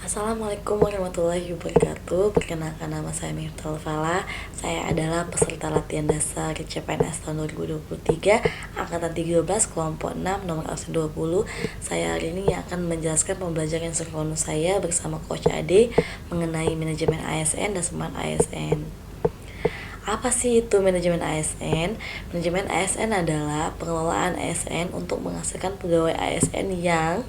Assalamualaikum warahmatullahi wabarakatuh. Perkenalkan, nama saya Miftal Fala. Saya adalah peserta latihan dasar CPNS tahun 2023 Angkatan 13 kelompok 6 nomor absen 20. Saya hari ini akan menjelaskan pembelajaran sinkronus saya bersama Coach Ade mengenai manajemen ASN dan Smart ASN. Apa sih itu manajemen ASN? Manajemen ASN adalah pengelolaan ASN untuk menghasilkan pegawai ASN yang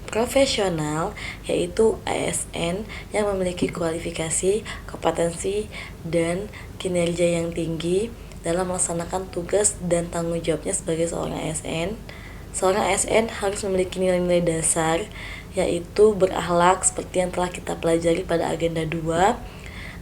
profesional, yaitu ASN yang memiliki kualifikasi, kompetensi, dan kinerja yang tinggi dalam melaksanakan tugas dan tanggung jawabnya sebagai seorang ASN. Seorang ASN harus memiliki nilai-nilai dasar, yaitu berakhlak seperti yang telah kita pelajari pada agenda 2.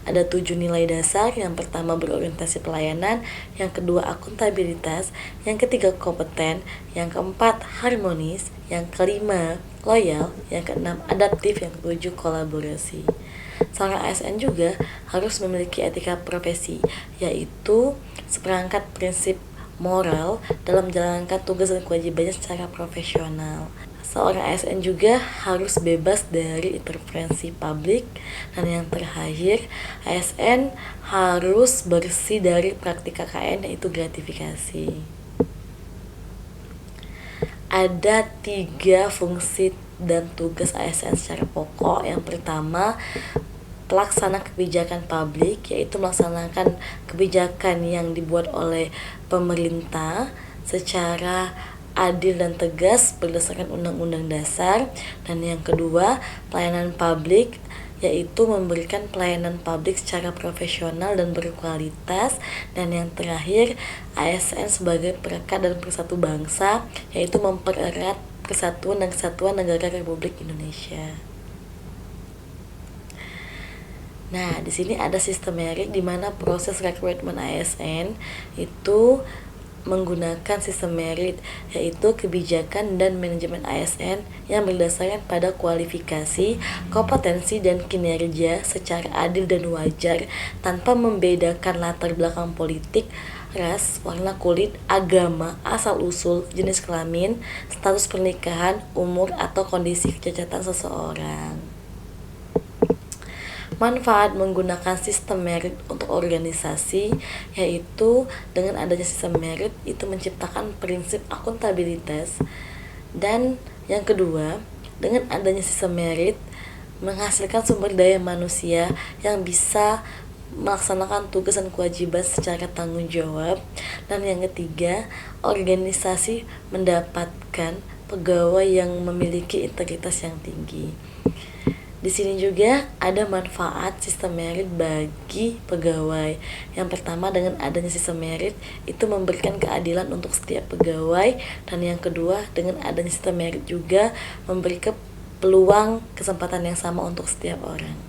Ada 7 nilai dasar. Yang pertama berorientasi pelayanan, yang kedua akuntabilitas, yang ketiga kompeten, yang keempat harmonis, yang kelima loyal, yang keenam adaptif, yang ketujuh kolaborasi. Seorang ASN juga harus memiliki etika profesi, yaitu seperangkat prinsip moral dalam menjalankan tugas dan kewajibannya secara profesional. Seorang ASN juga harus bebas dari intervensi publik. Dan yang terakhir, ASN harus bersih dari praktik KKN, yaitu gratifikasi. Ada 3 fungsi dan tugas ASN secara pokok. Yang pertama, pelaksana kebijakan publik, yaitu melaksanakan kebijakan yang dibuat oleh pemerintah secara adil dan tegas berdasarkan Undang-Undang Dasar. Dan yang kedua, pelayanan publik, yaitu memberikan pelayanan publik secara profesional dan berkualitas. Dan yang terakhir, ASN sebagai perekat dan persatu bangsa, yaitu mempererat persatuan dan kesatuan negara Republik Indonesia. Nah, di sini ada sistem merit di mana proses rekrutmen ASN itu menggunakan sistem merit, yaitu kebijakan dan manajemen ASN yang berdasarkan pada kualifikasi, kompetensi, dan kinerja secara adil dan wajar tanpa membedakan latar belakang politik, ras, warna kulit, agama, asal-usul, jenis kelamin, status pernikahan, umur, atau kondisi kecacatan seseorang. Manfaat menggunakan sistem merit untuk organisasi, yaitu dengan adanya sistem merit itu menciptakan prinsip akuntabilitas. Dan yang kedua, dengan adanya sistem merit menghasilkan sumber daya manusia yang bisa melaksanakan tugas dan kewajiban secara tanggung jawab. Dan yang ketiga, organisasi mendapatkan pegawai yang memiliki integritas yang tinggi. Di sini juga ada manfaat sistem merit bagi pegawai. Yang pertama, dengan adanya sistem merit itu memberikan keadilan untuk setiap pegawai. Dan yang kedua, dengan adanya sistem merit juga memberikan peluang kesempatan yang sama untuk setiap orang.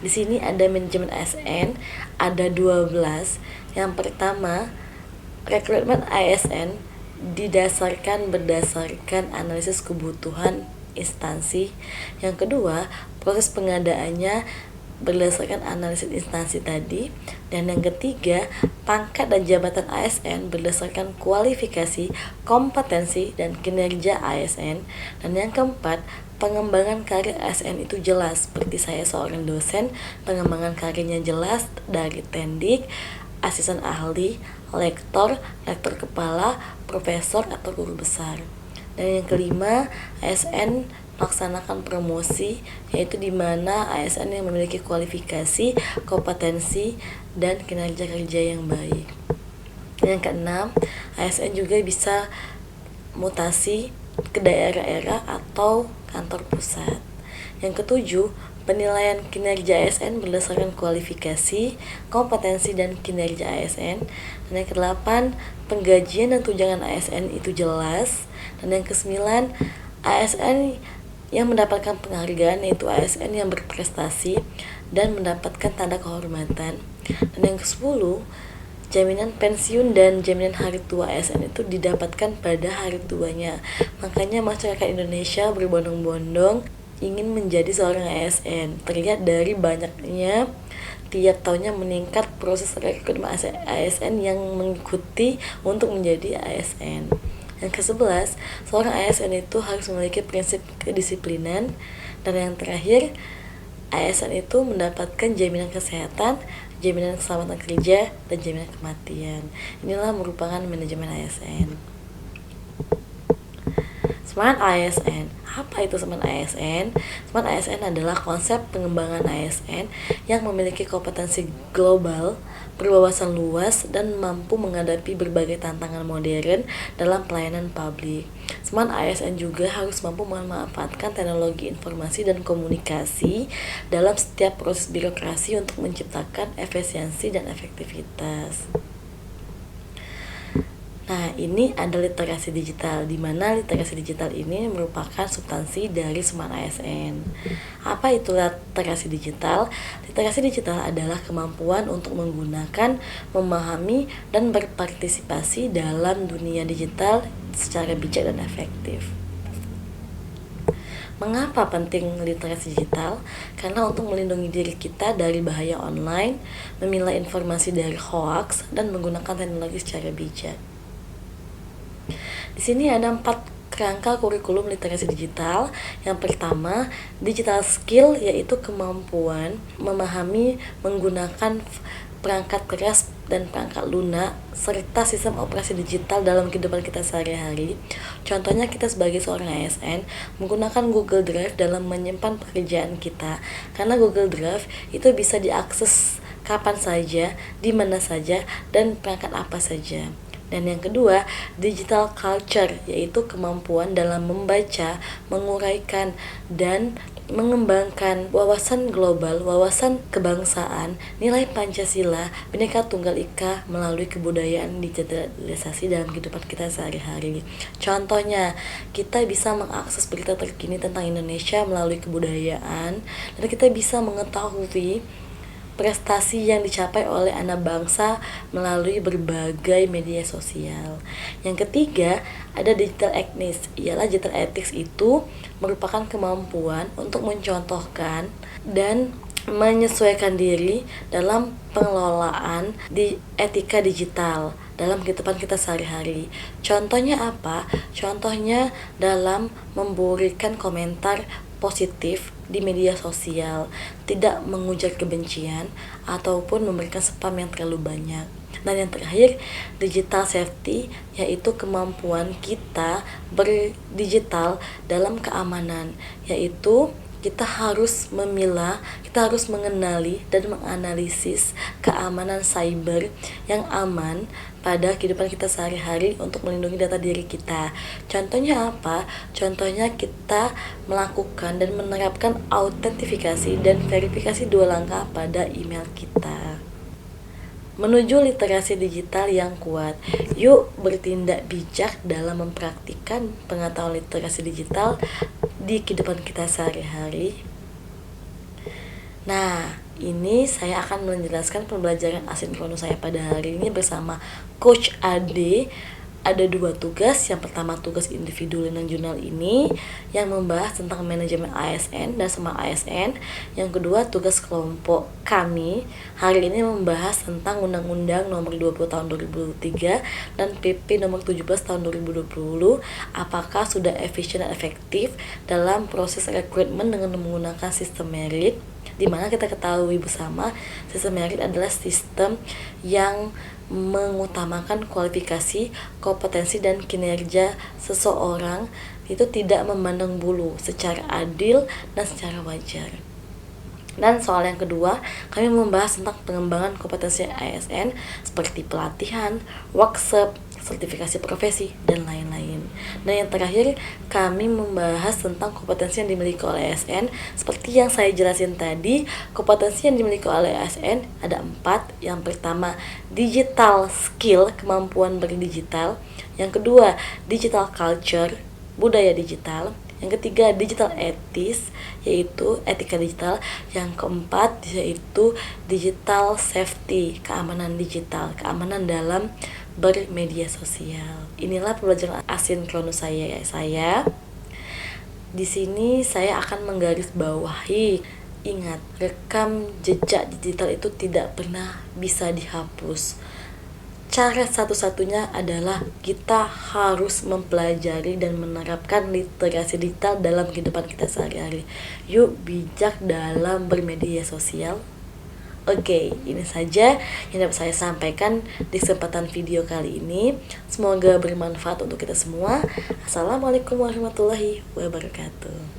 Di sini ada manajemen ASN, ada 12. Yang pertama, rekrutmen ASN berdasarkan analisis kebutuhan instansi. Yang kedua, proses pengadaannya berdasarkan analisis instansi tadi. Dan yang ketiga, pangkat dan jabatan ASN berdasarkan kualifikasi, kompetensi, dan kinerja ASN. Dan yang keempat, pengembangan karir ASN itu jelas. Seperti saya seorang dosen, pengembangan karirnya jelas dari tendik, asisten ahli, lektor kepala, profesor atau guru besar. Dan yang kelima, ASN melaksanakan promosi, yaitu di mana ASN yang memiliki kualifikasi, kompetensi, dan kinerja kerja yang baik. Dan yang keenam, ASN juga bisa mutasi ke daerah-daerah atau kantor pusat. Yang ketujuh, penilaian kinerja ASN berdasarkan kualifikasi, kompetensi, dan kinerja ASN. Dan yang kedelapan, penggajian dan tunjangan ASN itu jelas. Dan yang kesembilan, ASN yang mendapatkan penghargaan yaitu ASN yang berprestasi dan mendapatkan tanda kehormatan. Dan yang ke-10, jaminan pensiun dan jaminan hari tua ASN itu didapatkan pada hari tuanya. Makanya masyarakat Indonesia berbondong-bondong ingin menjadi seorang ASN. Terlihat dari banyaknya tiap tahunnya meningkat proses rekrutmen ASN yang mengikuti untuk menjadi ASN. Yang ke-11, seorang ASN itu harus memiliki prinsip kedisiplinan. Dan yang terakhir, ASN itu mendapatkan jaminan kesehatan, jaminan keselamatan kerja, dan jaminan kematian. Inilah merupakan manajemen ASN. Smart ASN. Apa itu Smart ASN? Smart ASN adalah konsep pengembangan ASN yang memiliki kompetensi global, berwawasan luas, dan mampu menghadapi berbagai tantangan modern dalam pelayanan publik. Smart ASN juga harus mampu memanfaatkan teknologi informasi dan komunikasi dalam setiap proses birokrasi untuk menciptakan efisiensi dan efektivitas. Nah, ini ada literasi digital, di mana literasi digital ini merupakan substansi dari Smart ASN. Apa itu literasi digital? Literasi digital adalah kemampuan untuk menggunakan, memahami, dan berpartisipasi dalam dunia digital secara bijak dan efektif. Mengapa penting literasi digital? Karena untuk melindungi diri kita dari bahaya online, memilah informasi dari hoax, dan menggunakan teknologi secara bijak. Di sini ada 4 kerangka kurikulum literasi digital. Yang pertama, digital skill, yaitu kemampuan memahami, menggunakan perangkat keras dan perangkat lunak serta sistem operasi digital dalam kehidupan kita sehari-hari. Contohnya, kita sebagai seorang ASN menggunakan Google Drive dalam menyimpan pekerjaan kita, karena Google Drive itu bisa diakses kapan saja, di mana saja, dan perangkat apa saja. Dan yang kedua, digital culture, yaitu kemampuan dalam membaca, menguraikan, dan mengembangkan wawasan global, wawasan kebangsaan, nilai Pancasila, Bhinneka Tunggal Ika melalui kebudayaan digitalisasi dalam kehidupan kita sehari-hari. Contohnya, kita bisa mengakses berita terkini tentang Indonesia melalui kebudayaan, dan kita bisa mengetahui prestasi yang dicapai oleh anak bangsa melalui berbagai media sosial. Yang ketiga, ada digital ethics. Ialah digital ethics itu merupakan kemampuan untuk mencontohkan dan menyesuaikan diri dalam pengelolaan di etika digital dalam kehidupan kita sehari-hari. Contohnya apa? Contohnya dalam memberikan komentar positif di media sosial, tidak mengujar kebencian ataupun memberikan spam yang terlalu banyak. Dan yang terakhir, digital safety, yaitu kemampuan kita berdigital dalam keamanan, yaitu kita harus memilah, kita harus mengenali dan menganalisis keamanan cyber yang aman pada kehidupan kita sehari-hari untuk melindungi data diri kita. Contohnya apa? Contohnya kita melakukan dan menerapkan autentifikasi dan verifikasi 2 langkah pada email kita. Menuju literasi digital yang kuat, yuk bertindak bijak dalam mempraktikkan pengetahuan literasi digital di kehidupan kita sehari-hari. Nah, ini saya akan menjelaskan pembelajaran asinkronus saya pada hari ini bersama Coach Ade. Ada 2 tugas. Yang pertama, tugas individu Learning Journal ini yang membahas tentang manajemen ASN dan Smart ASN. Yang kedua, tugas kelompok kami hari ini membahas tentang Undang-Undang Nomor 20 Tahun 2003 dan PP Nomor 17 Tahun 2020. Apakah sudah efisien dan efektif dalam proses rekrutmen dengan menggunakan sistem merit? Di mana kita ketahui bersama sistem merit adalah sistem yang mengutamakan kualifikasi, kompetensi, dan kinerja seseorang itu tidak memandang bulu, secara adil dan secara wajar. Dan soal yang kedua, kami membahas tentang pengembangan kompetensi ASN seperti pelatihan, workshop, sertifikasi profesi, dan lain-lain. Dan yang terakhir, kami membahas tentang kompetensi yang dimiliki oleh ASN. Seperti yang saya jelasin tadi, kompetensi yang dimiliki oleh ASN ada 4. Yang pertama, digital skill, kemampuan berdigital. Yang kedua, digital culture, budaya digital. Yang ketiga, digital ethics, yaitu etika digital. Yang keempat, yaitu digital safety, keamanan digital, keamanan dalam bermedia sosial. Inilah pembelajaran asinkronus saya. Di sini saya akan menggarisbawahi, ingat, rekam jejak digital itu tidak pernah bisa dihapus. cara satu-satunya adalah kita harus mempelajari dan menerapkan literasi digital dalam kehidupan kita sehari-hari. Yuk bijak dalam bermedia sosial. Oke, ini saja yang dapat saya sampaikan di kesempatan video kali ini. Semoga bermanfaat untuk kita semua. Assalamualaikum warahmatullahi wabarakatuh.